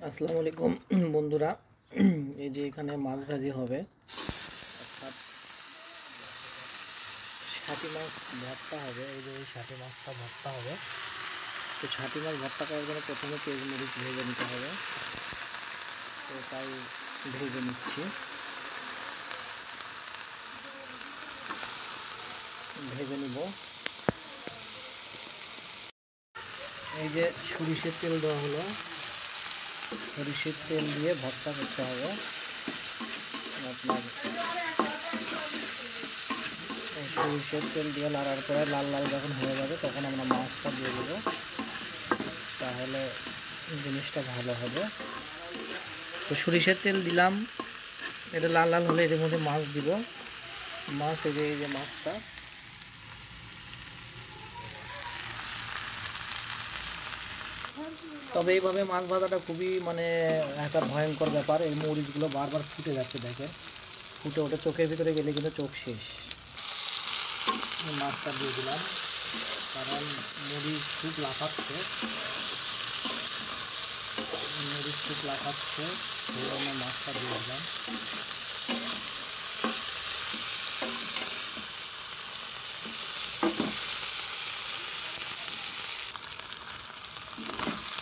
আসসালামু আলাইকুম বন্ধুরা, এই যে এখানে মাছ ভাজি হবে, অর্থাৎ ছাটি মাছ ভর্তা হবে। এই যে এই ছাটি মাছটা ভর্তা হবে। তো ছাটি মাছ ভর্তা করার জন্য প্রথমে পেঁয়াজ মরিচ ভেজে নিতে হবে। তো তাই ভেজে নিচ্ছি। ভেজে নিব। এই যে সরিষার তেল দেওয়া হলো, সরিষার তেল দিয়ে ভর্তা করতে হবে। আপনার সরিষার তেল দিয়ে লাড়ার পরে লাল লাল যখন হয়ে যাবে তখন আমরা মাছটা দিয়ে দেবো, তাহলে জিনিসটা ভালো হবে। তো সরিষার তেল দিলাম, এটা লাল লাল হলে এর মধ্যে মাছ দিব। মাছ এই যে মাছটা, তবে এইভাবে মাছ ভাজাটা খুবই একটা ভয়ঙ্কর ব্যাপার। এই মরিচগুলো বারবার ফুটে যাচ্ছে, দেখেন ফুটে ওঠে, চোখের ভিতরে গেলে কিন্তু চোখ শেষ। মাছটা দিয়ে দিলাম, কারণ মরিচ খুব লাফাচ্ছে, সেই জন্য মাছটা দিয়ে দিলাম।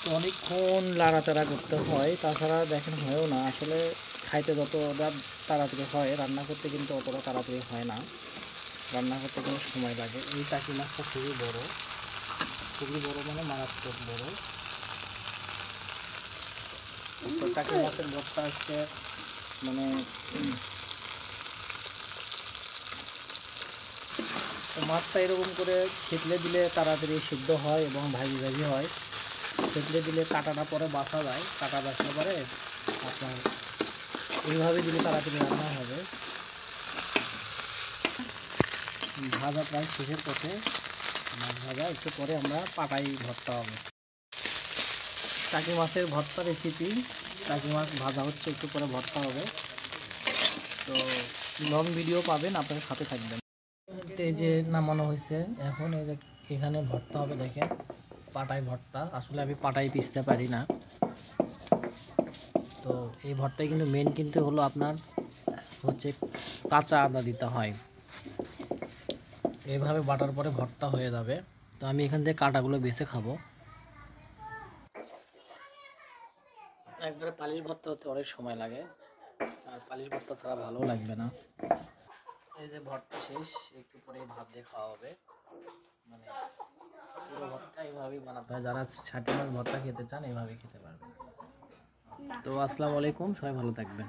তো অনেকক্ষণ লাড়াচাড়া করতে হয়, তাছাড়া দেখেন হয়ও না। আসলে খাইতে যতটা তাড়াতাড়ি হয়, রান্না করতে কিন্তু অতটা তাড়াতাড়ি হয় না। রান্না করতে কিন্তু সময় লাগে। এই টাকি মাছটা খুবই বড় মানে মারাত্মক বড়। তো টাকি মাছের ভর্তা আজকে মানে মাছটা এরকম করে থেতলে দিলে তাড়াতাড়ি সিদ্ধ হয় এবং ভাজি ভাজি হয়। থেতলে দিলে কাঁটাটা পরে বাছা যায়, কাঁটা বাছলে পরে আপনার এইভাবে দিলে তাড়াতাড়ি রান্না হবে। ভাজা প্রায় শেষের পথে, মাছ ভাজা একটু পরে আমরা পাটাই ভর্তা হবে। টাকি মাছের ভর্তা রেসিপি, টাকি মাছ ভাজা হচ্ছে, একটু পরে ভর্তা হবে। তো লং ভিডিও পাবেন, আপনার সাথে থাকবেন। এই যে নামানো হয়েছে, এখন এই যে এখানে ভর্তা হবে, দেখেন পাটাই ভর্তা। আসলে আমি পাটাই পিষতে পারি না। তো এই ভর্তায় কিন্তু মেন কিন্তু হলো আপনার হচ্ছে কাঁচা আদা দিতে হয়। এইভাবে বাটার পরে ভর্তা হয়ে যাবে। তো আমি এখান থেকে কাঁটাগুলো বেছে খাবো। একবারে পালিশ ভর্তা হতে অনেক সময় লাগে, আর পালিশ ভর্তা ছাড়া ভালো লাগবে না। এই যে ভর্তা শেষ, একটু পরে ভাত দিয়ে খাওয়া হবে। পুরো ভর্তা এইভাবেই বানাতে হয়। যারা ছাটি মাছ ভর্তা খেতে চান এইভাবেই খেতে পারবেন। তো আসসালামু আলাইকুম, সবাই ভালো থাকবেন।